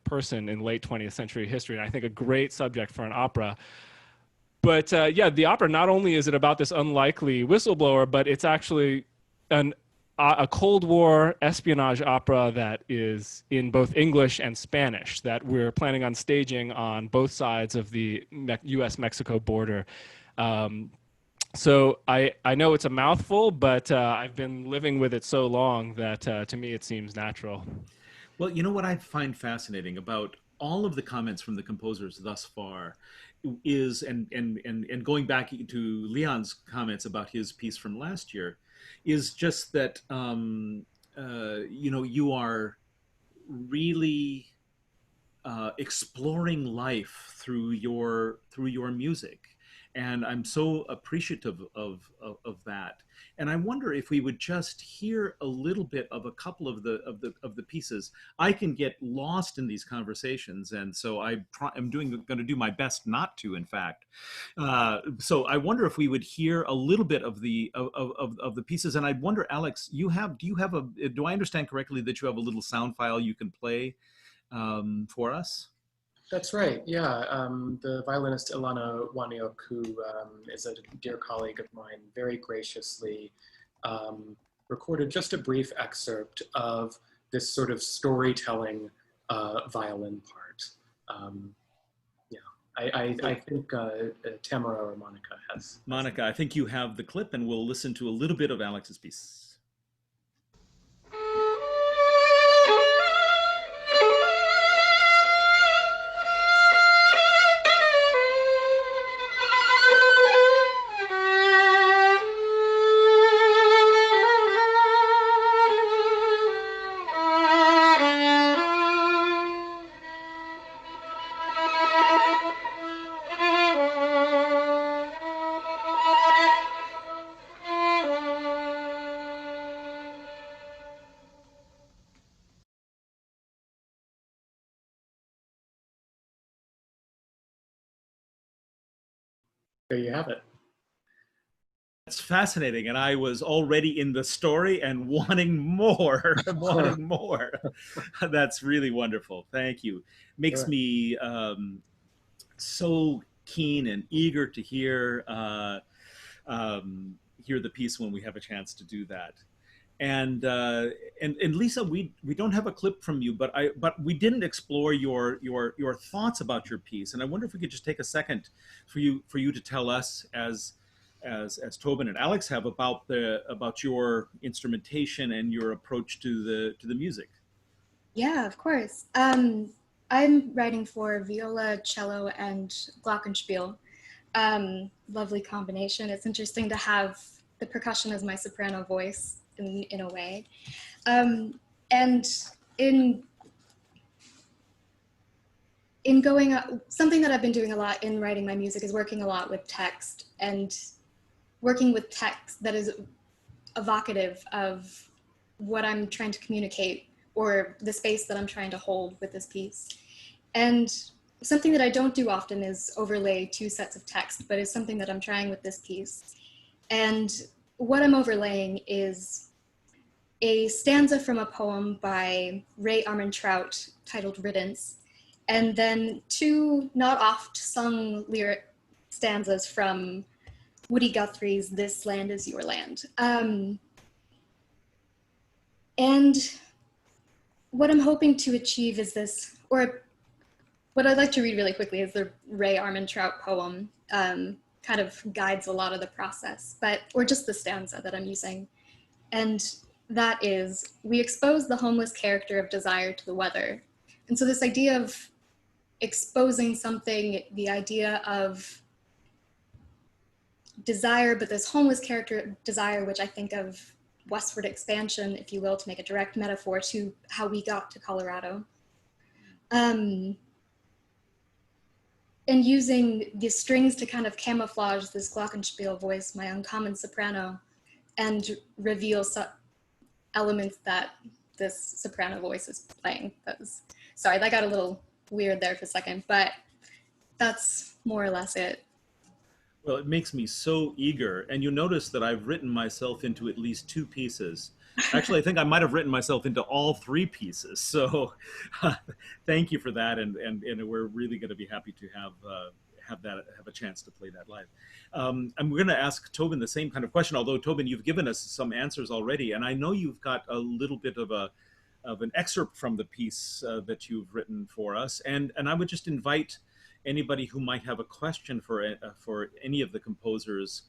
person in late 20th century history, and I think a great subject for an opera. But the opera, not only is it about this unlikely whistleblower, but it's actually a Cold War espionage opera that is in both English and Spanish that we're planning on staging on both sides of the U.S.-Mexico border. So I know it's a mouthful, but I've been living with it so long that to me it seems natural. Well, you know what I find fascinating about all of the comments from the composers thus far is, and going back to Leon's comments about his piece from last year, is just that you know, you are really exploring life through your music, and I'm so appreciative of that. And I wonder if we would just hear a little bit of a couple of the pieces. I can get lost in these conversations, and so I'm going to do my best not to. In fact, so I wonder if we would hear a little bit of the pieces. And I wonder, Alex, do I understand correctly that you have a little sound file you can play for us? That's right, yeah. The violinist Ilana Waniok, who is a dear colleague of mine, very graciously recorded just a brief excerpt of this sort of storytelling violin part. Yeah, I think Tamara or Monica has. Monica, I think you have the clip, and we'll listen to a little bit of Alex's piece. There you have it. That's fascinating, and I was already in the story and wanting more, wanting more. That's really wonderful. Thank you. Makes Sure. me so keen and eager to hear the piece when we have a chance to do that. And Lisa, we don't have a clip from you, but we didn't explore your thoughts about your piece, and I wonder if we could just take a second for you to tell us, as Tobin and Alex have, about your instrumentation and your approach to the music. Yeah, of course. I'm writing for viola, cello, and glockenspiel. Lovely combination. It's interesting to have the percussion as my soprano voice in a way. And in going up, something that I've been doing a lot in writing my music is working a lot with text, and working with text that is evocative of what I'm trying to communicate, or the space that I'm trying to hold with this piece. And something that I don't do often is overlay two sets of text, but it's something that I'm trying with this piece. And what I'm overlaying is a stanza from a poem by Ray Armantrout titled Riddance, and then two not oft sung lyric stanzas from Woody Guthrie's This Land Is Your Land. And what I'm hoping to achieve is this, or what I'd like to read really quickly is the Ray Armantrout poem, kind of guides a lot of the process, or just the stanza that I'm using. And that is, we expose the homeless character of desire to the weather. And so this idea of exposing something, the idea of desire, but this homeless character of desire, which I think of westward expansion, if you will, to make a direct metaphor to how we got to Colorado. And using the strings to kind of camouflage this glockenspiel voice, my uncommon soprano, and reveal elements that this soprano voice is playing. Sorry, that got a little weird there for a second, but that's more or less it. Well, it makes me so eager. And you notice that I've written myself into at least two pieces. Actually, I think I might have written myself into all three pieces. So thank you for that. And we're really going to be happy to have a chance to play that live. I'm going to ask Tobin the same kind of question, although Tobin, you've given us some answers already. And I know you've got a little bit of an excerpt from the piece that you've written for us. And I would just invite anybody who might have a question for any of the composers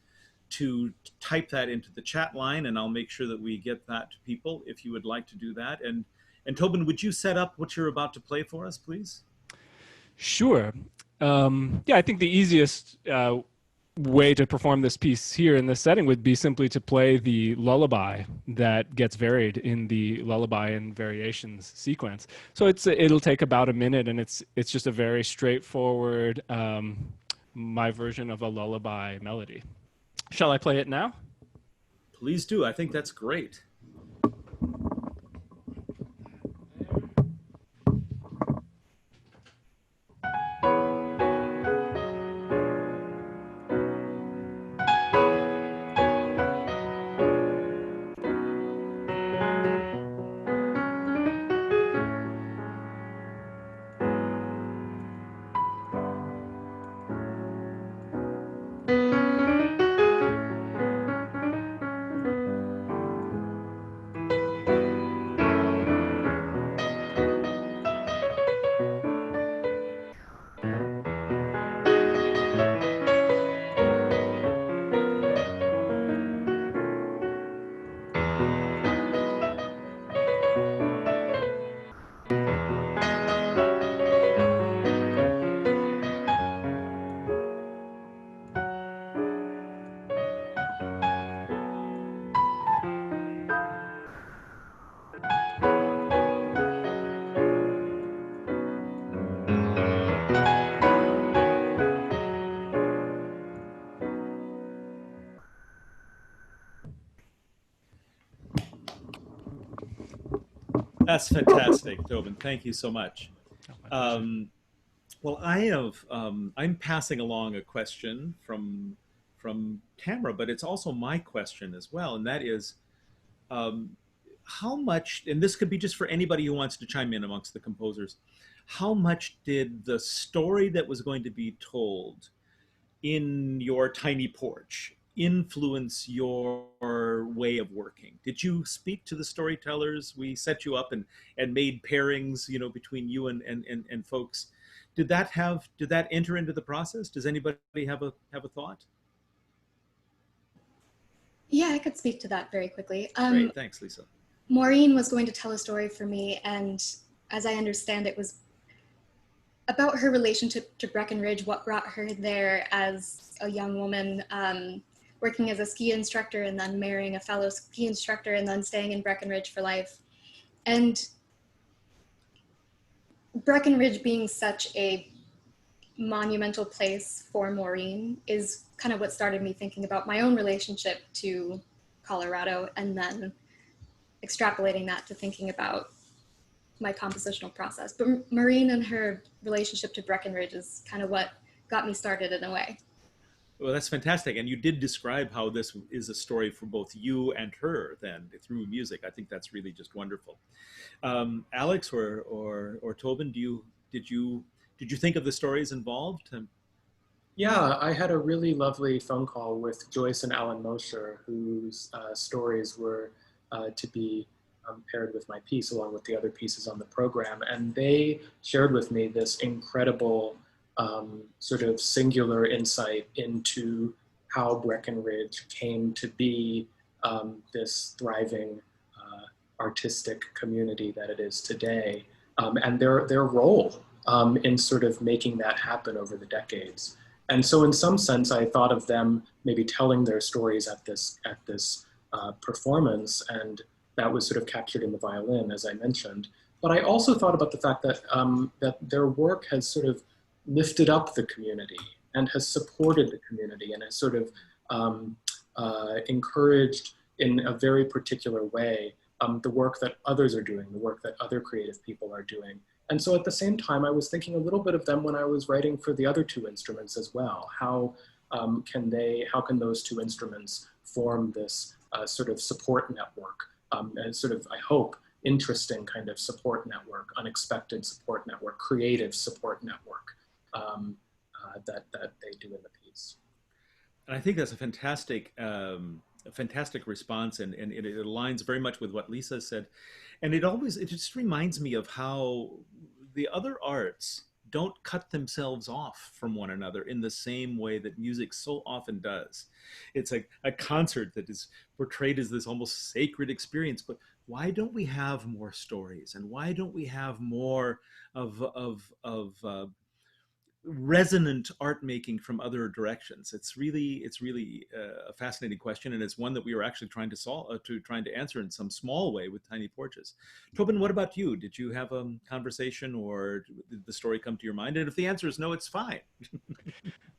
to type that into the chat line, and I'll make sure that we get that to people if you would like to do that. And Tobin, would you set up what you're about to play for us, please? Sure. Yeah, I think the easiest way to perform this piece here in this setting would be simply to play the lullaby that gets varied in the lullaby and variations sequence. So it'll take about a minute, and it's just a very straightforward my version of a lullaby melody. Shall I play it now? Please do. I think that's great. That's fantastic, Tobin. Thank you so much. Oh, my pleasure. Well, I'm passing along a question from Tamara, but it's also my question as well, and that is, um, how much, and this could be just for anybody who wants to chime in amongst the composers, how much did the story that was going to be told in your tiny porch influence your way of working? Did you speak to the storytellers? We set you up and made pairings, you know, between you and folks. Did that enter into the process? Does anybody have a thought? Yeah, I could speak to that very quickly. Great, thanks, Lisa. Maureen was going to tell a story for me, and as I understand it, was about her relationship to Breckenridge, what brought her there as a young woman, working as a ski instructor and then marrying a fellow ski instructor and then staying in Breckenridge for life. And Breckenridge being such a monumental place for Maureen is kind of what started me thinking about my own relationship to Colorado, and then extrapolating that to thinking about my compositional process. But Maureen and her relationship to Breckenridge is kind of what got me started in a way. Well, that's fantastic. And you did describe how this is a story for both you and her then through music. I think that's really just wonderful. Alex or Tobin, did you think of the stories involved? Yeah, I had a really lovely phone call with Joyce and Alan Mosher, whose stories were to be paired with my piece along with the other pieces on the program. And they shared with me this incredible sort of singular insight into how Breckenridge came to be this thriving artistic community that it is today, and their role in sort of making that happen over the decades. And so in some sense, I thought of them maybe telling their stories at this performance, and that was sort of captured in the violin, as I mentioned. But I also thought about the fact that, that their work has sort of lifted up the community and has supported the community and has sort of encouraged in a very particular way the work that others are doing, the work that other creative people are doing. And so at the same time, I was thinking a little bit of them when I was writing for the other two instruments as well. How can those two instruments form this sort of support network, and sort of, I hope, interesting kind of support network, unexpected support network, creative support network that they do in the piece. And I think that's a fantastic response, and it aligns very much with what Lisa said. And it just reminds me of how the other arts don't cut themselves off from one another in the same way that music so often does. It's like a concert that is portrayed as this almost sacred experience, but why don't we have more stories? And why don't we have more of resonant art making from other directions? It's really a fascinating question, and it's one that we are actually trying to trying to answer in some small way with Tiny Porches. Tobin, what about you? Did you have a conversation, or did the story come to your mind? And if the answer is no, it's fine.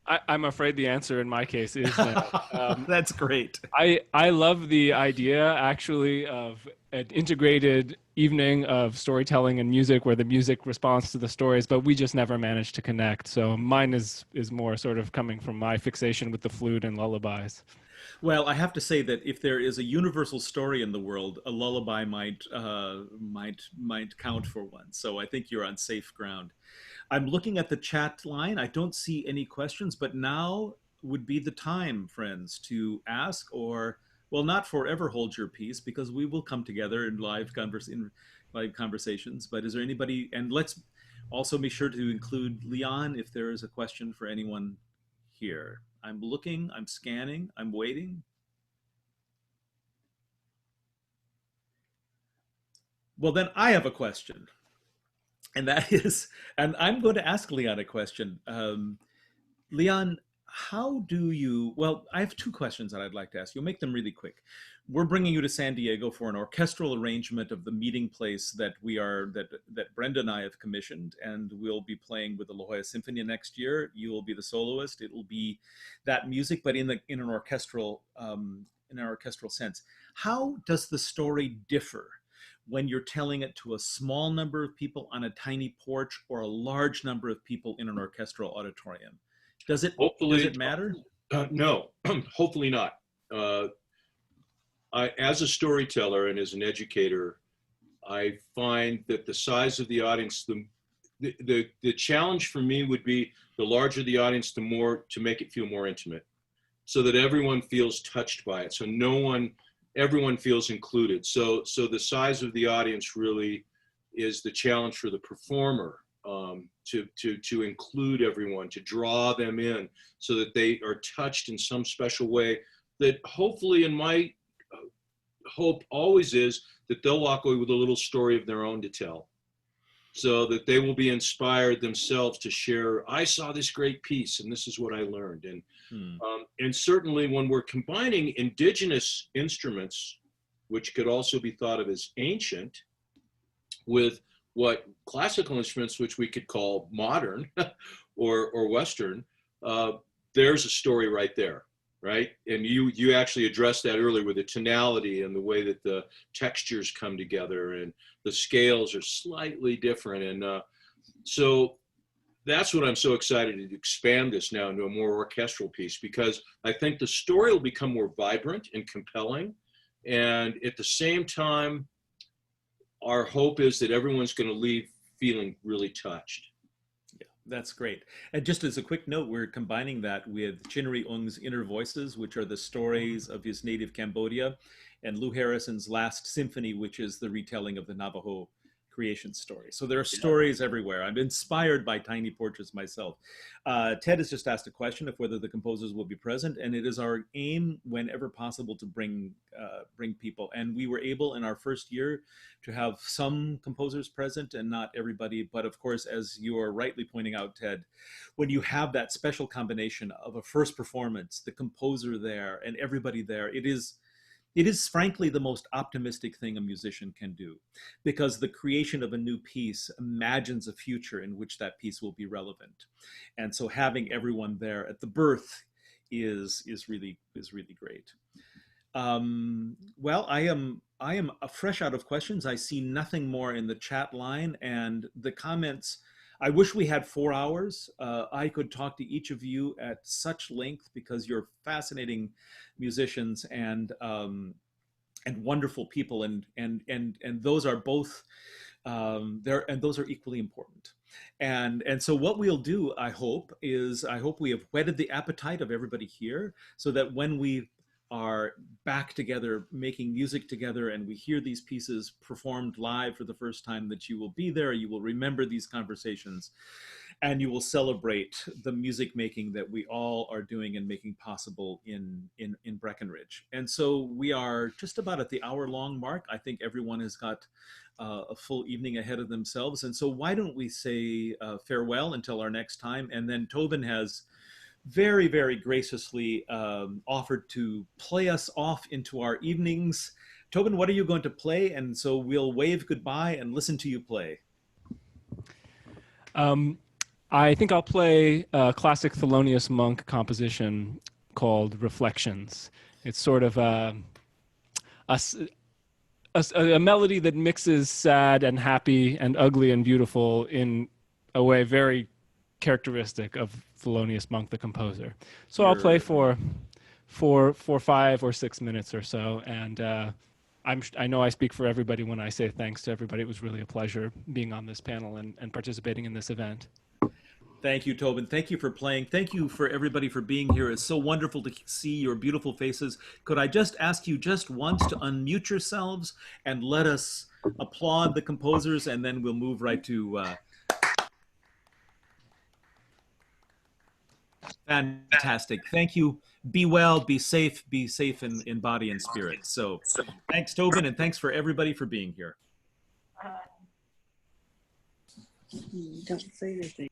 I'm afraid the answer in my case is no. That's great. I love the idea actually of an integrated evening of storytelling and music where the music responds to the stories, but we just never managed to connect. So mine is more sort of coming from my fixation with the flute and lullabies. Well, I have to say that if there is a universal story in the world, a lullaby might count for one. So I think you're on safe ground. I'm looking at the chat line. I don't see any questions, but now would be the time, friends, to ask, or, well, not forever hold your peace, because we will come together in live conversations. But is there anybody? And let's also be sure to include Leon if there is a question for anyone here. I'm looking, I'm scanning, I'm waiting. Well, then I have a question. And that is, and I'm going to ask Leon a question. Leon, how do you, well, I have two questions that I'd like to ask you. I'll make them really quick. We're bringing you to San Diego for an orchestral arrangement of the meeting place that that Brenda and I have commissioned, and we'll be playing with the La Jolla Symphony next year. You will be the soloist. It will be that music, but in an orchestral sense. How does the story differ when you're telling it to a small number of people on a tiny porch or a large number of people in an orchestral auditorium? Does it matter? No, hopefully not. As a storyteller and as an educator, I find that the size of the audience, the challenge for me would be the larger the audience, the more to make it feel more intimate, so that everyone feels touched by it. So everyone feels included. So the size of the audience really is the challenge for the performer, to include everyone, to draw them in so that they are touched in some special way that hopefully, in my hope always is, that they'll walk away with a little story of their own to tell, so that they will be inspired themselves to share, I saw this great piece and this is what I learned. And certainly when we're combining indigenous instruments, which could also be thought of as ancient, with what classical instruments, which we could call modern or Western, there's a story right there, right? And you actually addressed that earlier with the tonality and the way that the textures come together and the scales are slightly different. And so that's what I'm so excited to expand this now into a more orchestral piece, because I think the story will become more vibrant and compelling. And at the same time, our hope is that everyone's going to leave feeling really touched. Yeah, that's great. And just as a quick note, we're combining that with Chinnery Ung's Inner Voices, which are the stories of his native Cambodia, and Lou Harrison's Last Symphony, which is the retelling of the Navajo creation story. So there are stories everywhere. I'm inspired by Tiny Porches myself. Ted has just asked a question of whether the composers will be present, and it is our aim whenever possible to bring people. And we were able in our first year to have some composers present and not everybody. But of course, as you are rightly pointing out, Ted, when you have that special combination of a first performance, the composer there and everybody there, it is frankly the most optimistic thing a musician can do, because the creation of a new piece imagines a future in which that piece will be relevant. And so having everyone there at the birth is really great. Well, I am fresh out of questions. I see nothing more in the chat line, and the comments. I wish we had 4 hours. I could talk to each of you at such length, because you're fascinating musicians and wonderful people, and those are both those are equally important. And so what we'll do, I hope we have whetted the appetite of everybody here, so that when we are back together making music together and we hear these pieces performed live for the first time, that you will be there, you will remember these conversations, and you will celebrate the music making that we all are doing and making possible in Breckenridge. And so we are just about at the hour-long mark. I think everyone has got a full evening ahead of themselves. And so why don't we say farewell until our next time? And then Tobin has very, very graciously offered to play us off into our evenings. Tobin, what are you going to play? And so we'll wave goodbye and listen to you play. I think I'll play a classic Thelonious Monk composition called Reflections. It's sort of a melody that mixes sad and happy and ugly and beautiful in a way very characteristic of Thelonious Monk, the composer. So I'll play for 5 or 6 minutes or so, and I know I speak for everybody when I say thanks to everybody. It was really a pleasure being on this panel and participating in this event. Thank you, Tobin. Thank you for playing. Thank you for everybody for being here. It's so wonderful to see your beautiful faces. Could I just ask you just once to unmute yourselves and let us applaud the composers, and then we'll move right to fantastic. Thank you. Be well, be safe in body and spirit. So thanks, Tobin, and thanks for everybody for being here. Don't say anything.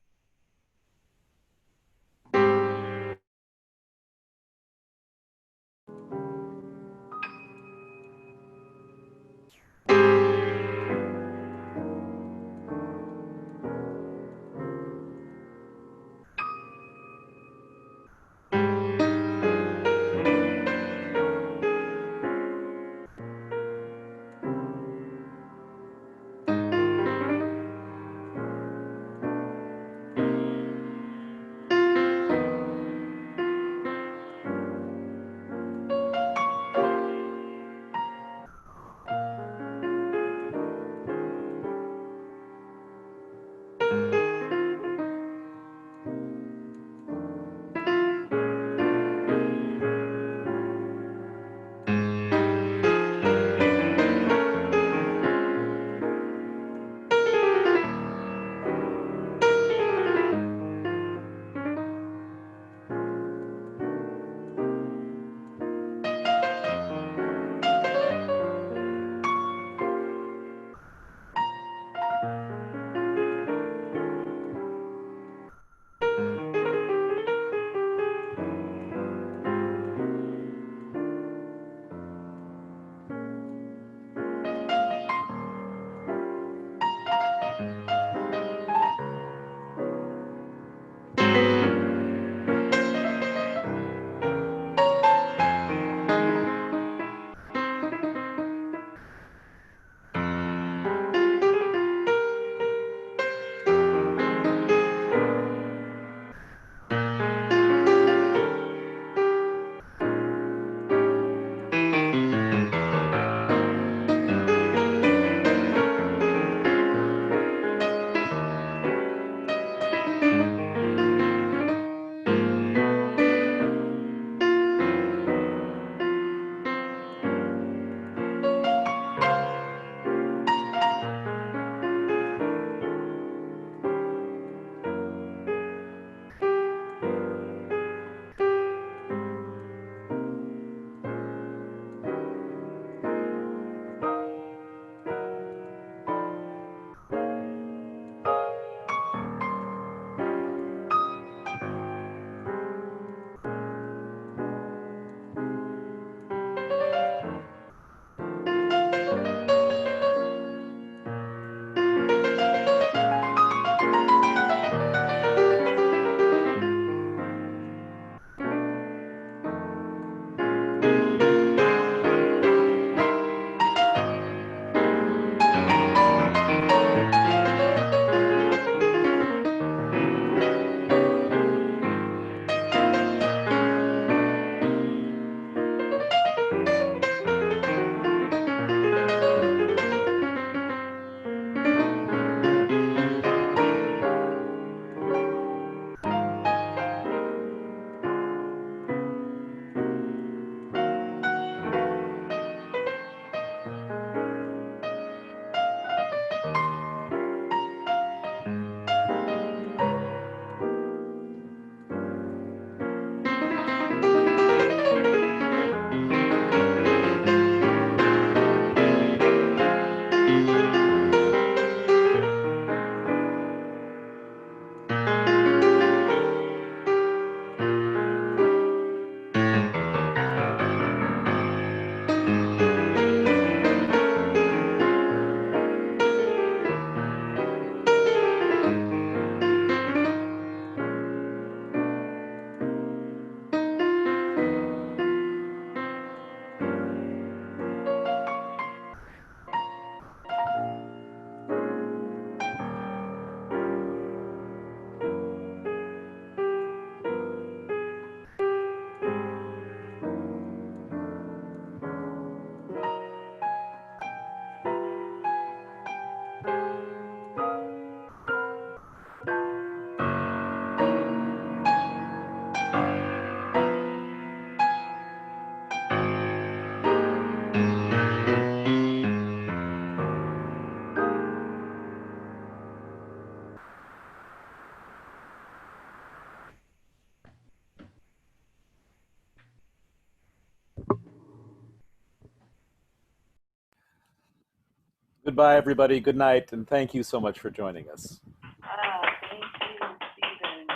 Goodbye, everybody. Good night, and thank you so much for joining us. Thank you, Stephen.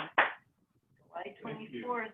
July 24th.